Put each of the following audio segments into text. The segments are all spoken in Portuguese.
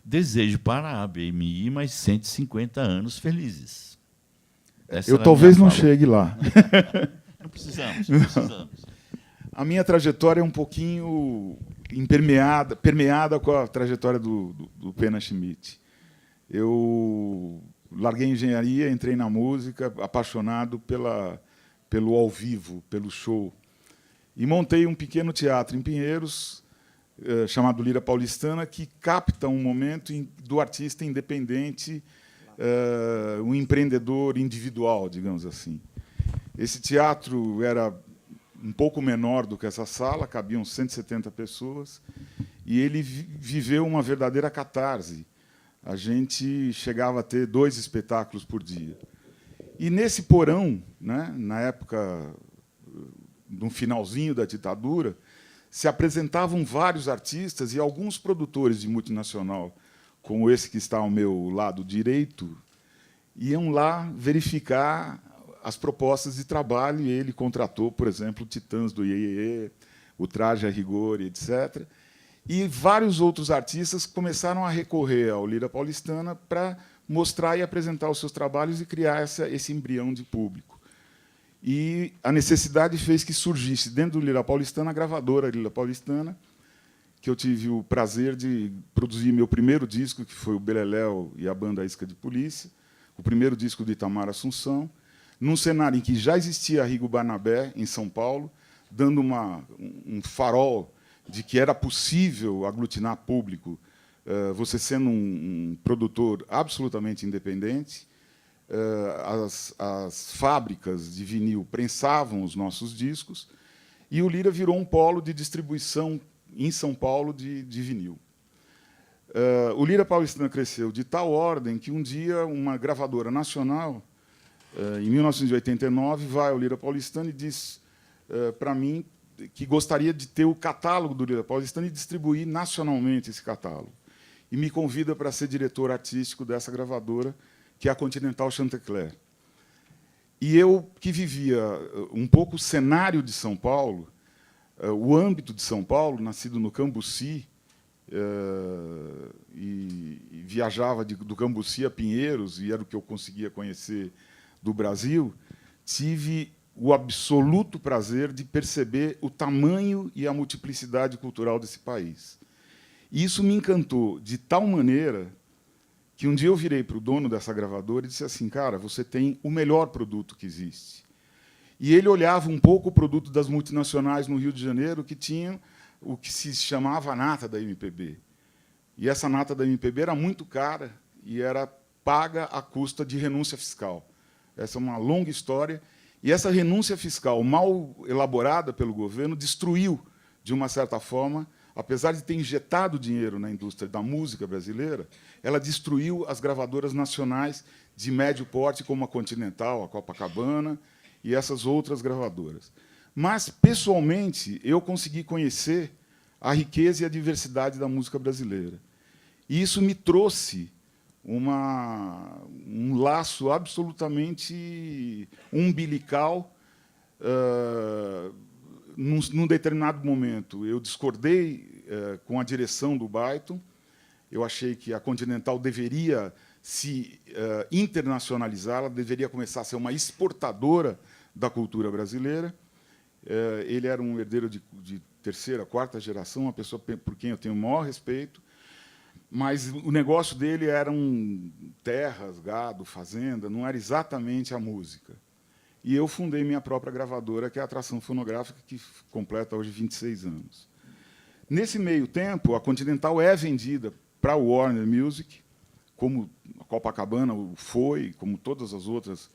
Desejo para a BMI mais 150 anos felizes. Essa Eu era a talvez minha não fala. chegue lá. Não precisamos, não precisamos. A minha trajetória é um pouquinho permeada com a trajetória do Pena Schmidt. Eu larguei engenharia, entrei na música, apaixonado pelo ao vivo, pelo show. E montei um pequeno teatro em Pinheiros, chamado Lira Paulistana, que capta um momento do artista independente, um empreendedor individual, digamos assim. Esse teatro era um pouco menor do que essa sala, cabiam 170 pessoas, e ele viveu uma verdadeira catarse. A gente chegava a ter 2 espetáculos por dia. E nesse porão, né, na época, no finalzinho da ditadura, se apresentavam vários artistas e alguns produtores de multinacional, como esse que está ao meu lado direito, iam lá verificar as propostas de trabalho, e ele contratou, por exemplo, Titãs do Iê, o Traje a Rigor, etc. E vários outros artistas começaram a recorrer ao Lira Paulistana para mostrar e apresentar os seus trabalhos e criar esse embrião de público. E a necessidade fez que surgisse, dentro do Lira Paulistana, a gravadora Lira Paulistana, que eu tive o prazer de produzir meu primeiro disco, que foi o Beleléu e a Banda Isca de Polícia, o primeiro disco de Itamar Assunção, num cenário em que já existia Rigo Barnabé, em São Paulo, dando um farol de que era possível aglutinar público, você sendo um produtor absolutamente independente. As fábricas de vinil prensavam os nossos discos, e o Lira virou um polo de distribuição em São Paulo de vinil. O Lira Paulistana cresceu de tal ordem que, um dia, uma gravadora nacional, em 1989, vai ao Lira Paulistana e diz para mim que gostaria de ter o catálogo do Lira Paulistana e distribuir nacionalmente esse catálogo. E me convida para ser diretor artístico dessa gravadora, que é a Continental Chantecler. E eu, que vivia um pouco o cenário de São Paulo, o âmbito de São Paulo, nascido no Cambuci, e viajava do Cambuci a Pinheiros, e era o que eu conseguia conhecer do Brasil, tive o absoluto prazer de perceber o tamanho e a multiplicidade cultural desse país. E isso me encantou de tal maneira que um dia eu virei para o dono dessa gravadora e disse assim: cara, você tem o melhor produto que existe. E ele olhava um pouco o produto das multinacionais no Rio de Janeiro, que tinham o que se chamava a nata da MPB. E essa nata da MPB era muito cara e era paga à custa de renúncia fiscal. Essa é uma longa história. E essa renúncia fiscal, mal elaborada pelo governo, destruiu, de uma certa forma, apesar de ter injetado dinheiro na indústria da música brasileira, ela destruiu as gravadoras nacionais de médio porte, como a Continental, a Copacabana e essas outras gravadoras. Mas, pessoalmente, eu consegui conhecer a riqueza e a diversidade da música brasileira. E isso me trouxe um laço absolutamente umbilical. Num determinado momento, eu discordei com a direção do Byton. Eu achei que a Continental deveria se internacionalizar, ela deveria começar a ser uma exportadora da cultura brasileira. Ele era um herdeiro de terceira, quarta geração, uma pessoa por quem eu tenho o maior respeito, mas o negócio dele eram terras, gado, fazenda, não era exatamente a música. E eu fundei minha própria gravadora, que é a Atração Fonográfica, que completa hoje 26 anos. Nesse meio tempo, a Continental é vendida para a Warner Music, como a Copacabana foi, como todas as outras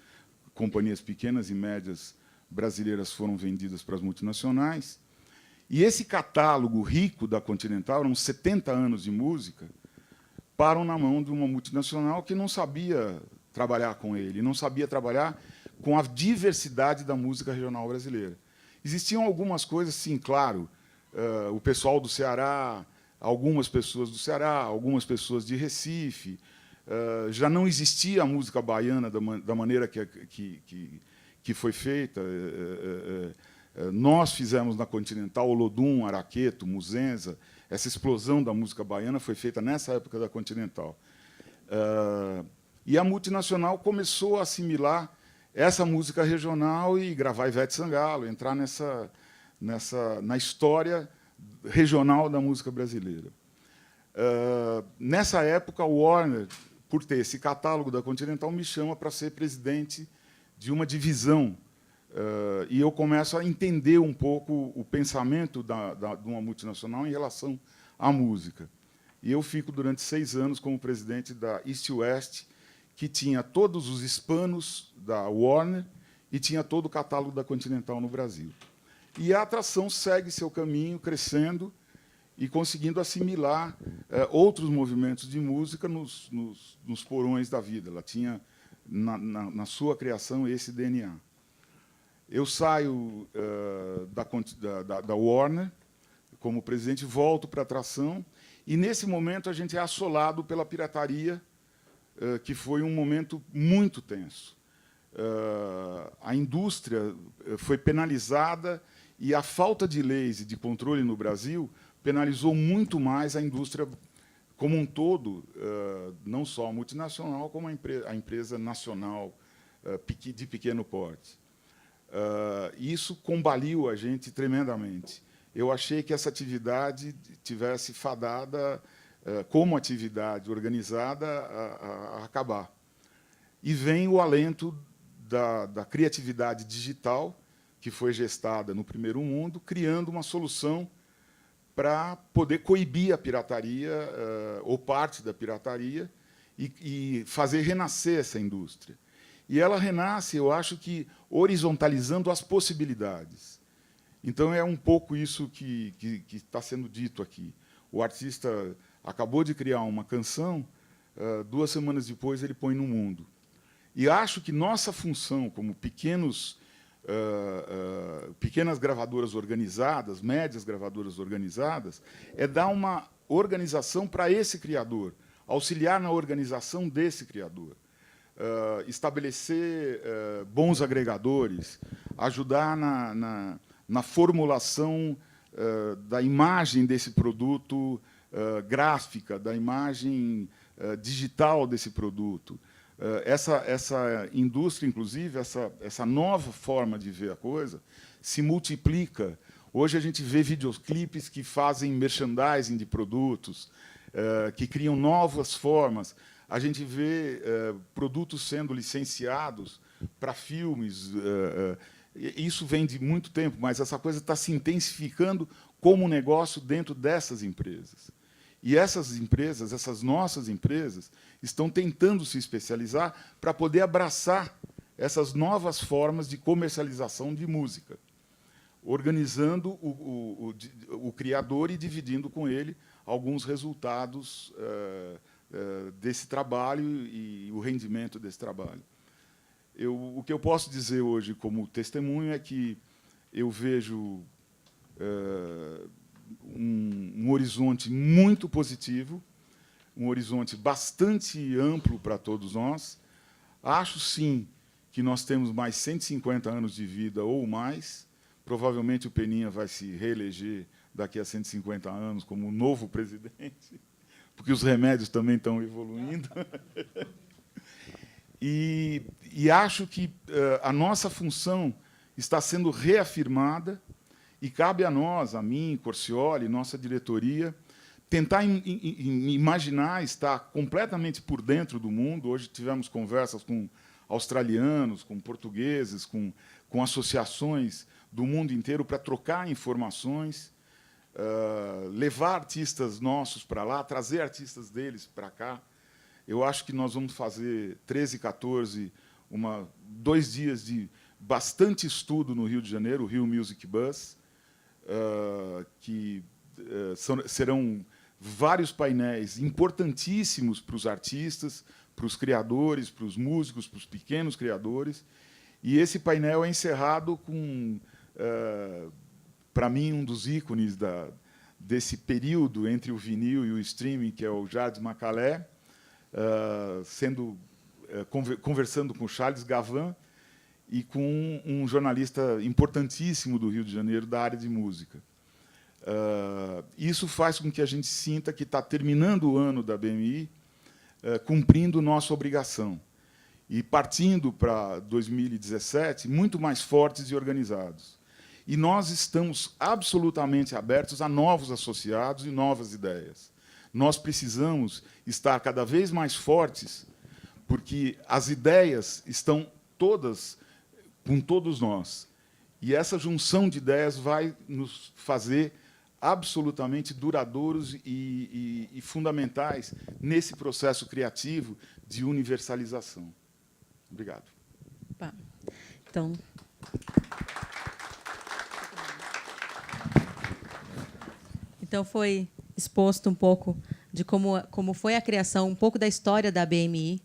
companhias pequenas e médias brasileiras foram vendidas para as multinacionais. E esse catálogo rico da Continental, eram 70 anos de música, param na mão de uma multinacional que não sabia trabalhar com ele, não sabia trabalhar com a diversidade da música regional brasileira. Existiam algumas coisas, sim, claro, o pessoal do Ceará, algumas pessoas do Ceará, algumas pessoas de Recife, já não existia a música baiana da maneira que foi feita. Nós fizemos na Continental Olodum, Araqueto, Muzenza, essa explosão da música baiana foi feita nessa época da Continental. E a multinacional começou a assimilar essa música regional e gravar Ivete Sangalo, entrar na história regional da música brasileira. Nessa época, o Warner, por ter esse catálogo da Continental, me chama para ser presidente de uma divisão. E eu começo a entender um pouco o pensamento de uma multinacional em relação à música. E eu fico, durante 6 anos, como presidente da East West, que tinha todos os hispanos da Warner e tinha todo o catálogo da Continental no Brasil. E a atração segue seu caminho, crescendo e conseguindo assimilar outros movimentos de música nos porões da vida. Ela tinha, na sua criação, esse DNA. Eu saio da Warner como presidente, volto para a atração, e, nesse momento, a gente é assolado pela pirataria, que foi um momento muito tenso. A indústria foi penalizada e a falta de leis e de controle no Brasil penalizou muito mais a indústria como um todo, não só a multinacional, como a empresa nacional de pequeno porte. Isso combaliu a gente tremendamente. Eu achei que essa atividade tivesse fadada, como atividade organizada, a acabar. E vem o alento da criatividade digital, que foi gestada no primeiro mundo, criando uma solução para poder coibir a pirataria, ou parte da pirataria, e fazer renascer essa indústria. E ela renasce, eu acho que, horizontalizando as possibilidades. Então, é um pouco isso que está sendo dito aqui. O artista acabou de criar uma canção, 2 semanas depois ele põe no mundo. E acho que nossa função, como pequenas gravadoras organizadas, médias gravadoras organizadas, é dar uma organização para esse criador, auxiliar na organização desse criador, estabelecer bons agregadores, ajudar na formulação da imagem desse produto gráfica, da imagem digital desse produto. Essa indústria, inclusive, essa nova forma de ver a coisa, se multiplica. Hoje a gente vê videoclipes que fazem merchandising de produtos, que criam novas formas. A gente vê produtos sendo licenciados para filmes. Isso vem de muito tempo, mas essa coisa está se intensificando como negócio dentro dessas empresas. E essas empresas, essas nossas empresas, estão tentando se especializar para poder abraçar essas novas formas de comercialização de música, organizando o criador e dividindo com ele alguns resultados desse trabalho e o rendimento desse trabalho. O que eu posso dizer hoje como testemunho é que eu vejo um horizonte muito positivo, um horizonte bastante amplo para todos nós. Acho, sim, que nós temos mais 150 anos de vida ou mais. Provavelmente o Peninha vai se reeleger daqui a 150 anos como novo presidente, porque os remédios também estão evoluindo. E acho que a nossa função está sendo reafirmada e cabe a nós, a mim, Corcioli, nossa diretoria, tentar imaginar, estar completamente por dentro do mundo. Hoje tivemos conversas com australianos, com portugueses, com associações do mundo inteiro para trocar informações, levar artistas nossos para lá, trazer artistas deles para cá. Eu acho que nós vamos fazer 13 e 14, 2 dias de bastante estudo no Rio de Janeiro, o Rio Music Bus, que serão vários painéis importantíssimos para os artistas, para os criadores, para os músicos, para os pequenos criadores. E esse painel é encerrado com, para mim, um dos ícones desse período entre o vinil e o streaming, que é o Jardim Macalé, conversando com Charles Gavin e com um jornalista importantíssimo do Rio de Janeiro, da área de música. Isso faz com que a gente sinta que está terminando o ano da BMI, cumprindo nossa obrigação e partindo para 2017 muito mais fortes e organizados. E nós estamos absolutamente abertos a novos associados e novas ideias. Nós precisamos estar cada vez mais fortes, porque as ideias estão todas com todos nós. E essa junção de ideias vai nos fazer absolutamente duradouros e fundamentais nesse processo criativo de universalização. Obrigado. Então, foi exposto um pouco de como foi a criação, um pouco da história da BMI,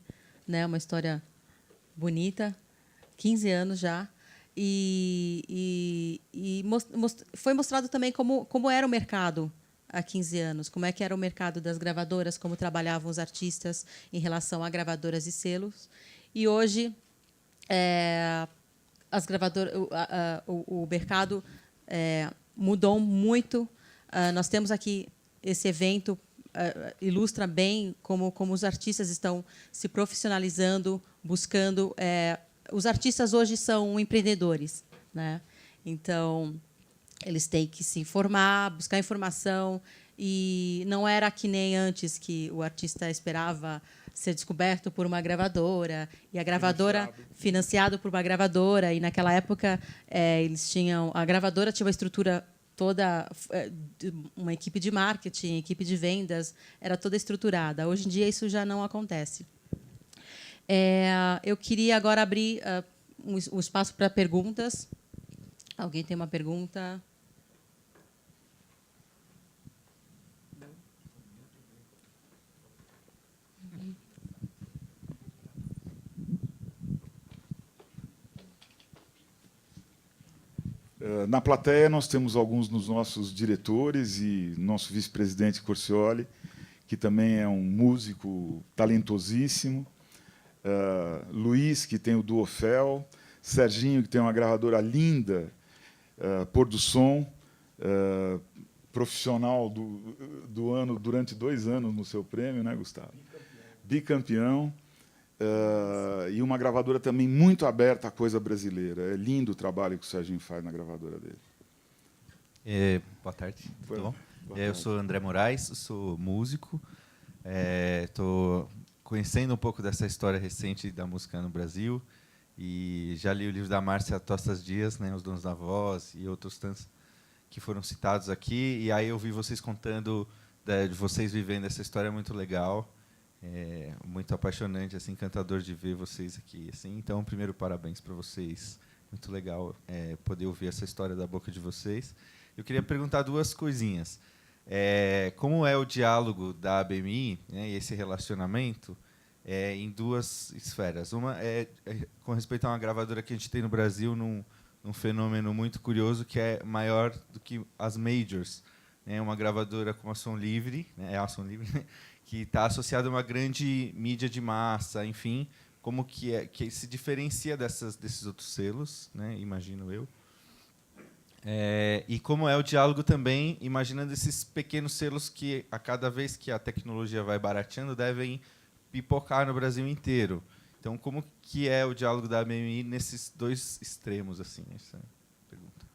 né? Uma história bonita, 15 anos já. Foi mostrado também como era o mercado há 15 anos, como é que era o mercado das gravadoras, como trabalhavam os artistas em relação a gravadoras e selos. E hoje as gravadoras, o mercado mudou muito. Nós temos aqui esse evento ilustra bem como os artistas estão se profissionalizando, buscando. Os artistas hoje são empreendedores, né? Então eles têm que se informar, buscar informação, e não era que nem antes, que o artista esperava ser descoberto por uma gravadora, e a gravadora financiado por uma gravadora, e naquela época a gravadora tinha uma estrutura toda, uma equipe de marketing, equipe de vendas, era toda estruturada. Hoje em dia isso já não acontece. Eu queria agora abrir um espaço para perguntas. Alguém tem uma pergunta? Na plateia, nós temos alguns dos nossos diretores e nosso vice-presidente Corcioli, que também é um músico talentosíssimo, Luiz, que tem o Duofel, Serginho, que tem uma gravadora linda, Pôr do Som, profissional do ano durante 2 anos no seu prêmio, né, Gustavo? Bicampeão. E uma gravadora também muito aberta à coisa brasileira. É lindo o trabalho que o Serginho faz na gravadora dele. Boa tarde. Tudo bom? Eu sou André Moraes, sou músico. Estou conhecendo um pouco dessa história recente da música no Brasil, e já li o livro da Márcia Tostas Dias, né, Os Donos da Voz, e outros tantos que foram citados aqui. E aí eu vi vocês contando de vocês vivendo essa história muito legal. Muito apaixonante, assim, encantador de ver vocês aqui, assim. Então, primeiro, parabéns para vocês. Muito legal poder ouvir essa história da boca de vocês. Eu queria perguntar 2 coisinhas. Como é o diálogo da ABMI, né, e esse relacionamento em 2 esferas. Uma é com respeito a uma gravadora que a gente tem no Brasil, num fenômeno muito curioso, que é maior do que as majors. Uma gravadora como a Som Livre, né, a Som Livre, que está associada a uma grande mídia de massa, enfim, como que se diferencia desses outros selos, né, imagino eu. E como é o diálogo também, imaginando esses pequenos selos que, a cada vez que a tecnologia vai barateando, devem pipocar no Brasil inteiro. Então, como que é o diálogo da ABMI nesses 2 extremos, assim, essa pergunta?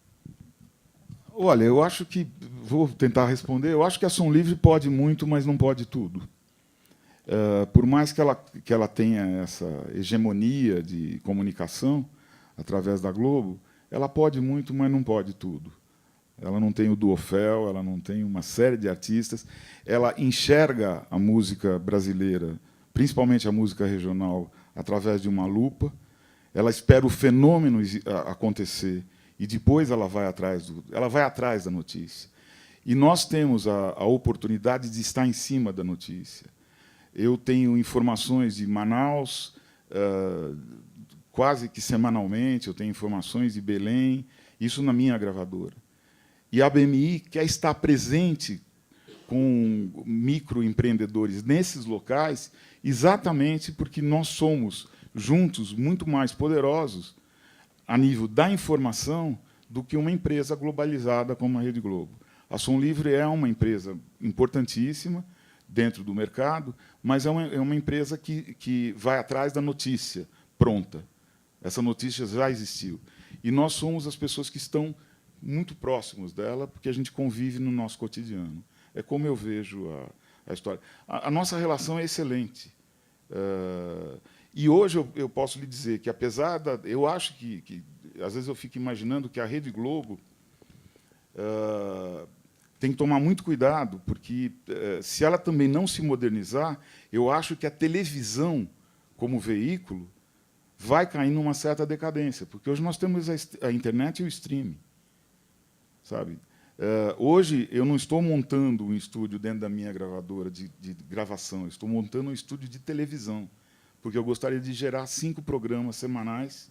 Olha, eu acho que... Vou tentar responder. Eu acho que a Som Livre pode muito, mas não pode tudo. Por mais que ela tenha essa hegemonia de comunicação através da Globo, ela pode muito, mas não pode tudo. Ela não tem o Duofel, ela não tem uma série de artistas. Ela enxerga a música brasileira, principalmente a música regional, através de uma lupa. Ela espera o fenômeno acontecer e depois ela vai atrás da notícia. E nós temos a oportunidade de estar em cima da notícia. Eu tenho informações de Manaus, quase que semanalmente, eu tenho informações de Belém, isso na minha gravadora. E a ABMI quer estar presente com microempreendedores nesses locais, exatamente porque nós somos, juntos, muito mais poderosos a nível da informação do que uma empresa globalizada como a Rede Globo. A Som Livre é uma empresa importantíssima dentro do mercado, mas é uma empresa que vai atrás da notícia pronta. Essa notícia já existiu. E nós somos as pessoas que estão muito próximos dela, porque a gente convive no nosso cotidiano. É como eu vejo a história. A nossa relação é excelente. E hoje eu posso lhe dizer que, apesar da... Eu acho que às vezes eu fico imaginando que a Rede Globo tem que tomar muito cuidado, porque, se ela também não se modernizar, eu acho que a televisão, como veículo, vai cair numa certa decadência, porque hoje nós temos a internet e o streaming. Sabe? Hoje, eu não estou montando um estúdio dentro da minha gravadora de gravação, eu estou montando um estúdio de televisão, porque eu gostaria de gerar 5 programas semanais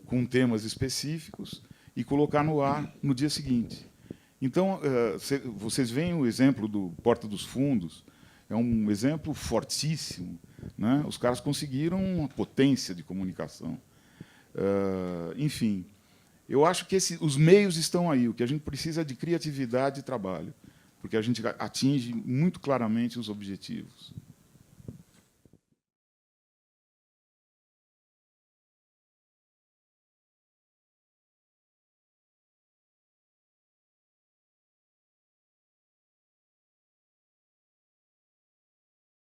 com temas específicos e colocar no ar no dia seguinte. Então, vocês veem o exemplo do Porta dos Fundos, é um exemplo fortíssimo, né? Os caras conseguiram uma potência de comunicação. Enfim, eu acho que os meios estão aí. O que a gente precisa é de criatividade e trabalho, porque a gente atinge muito claramente os objetivos.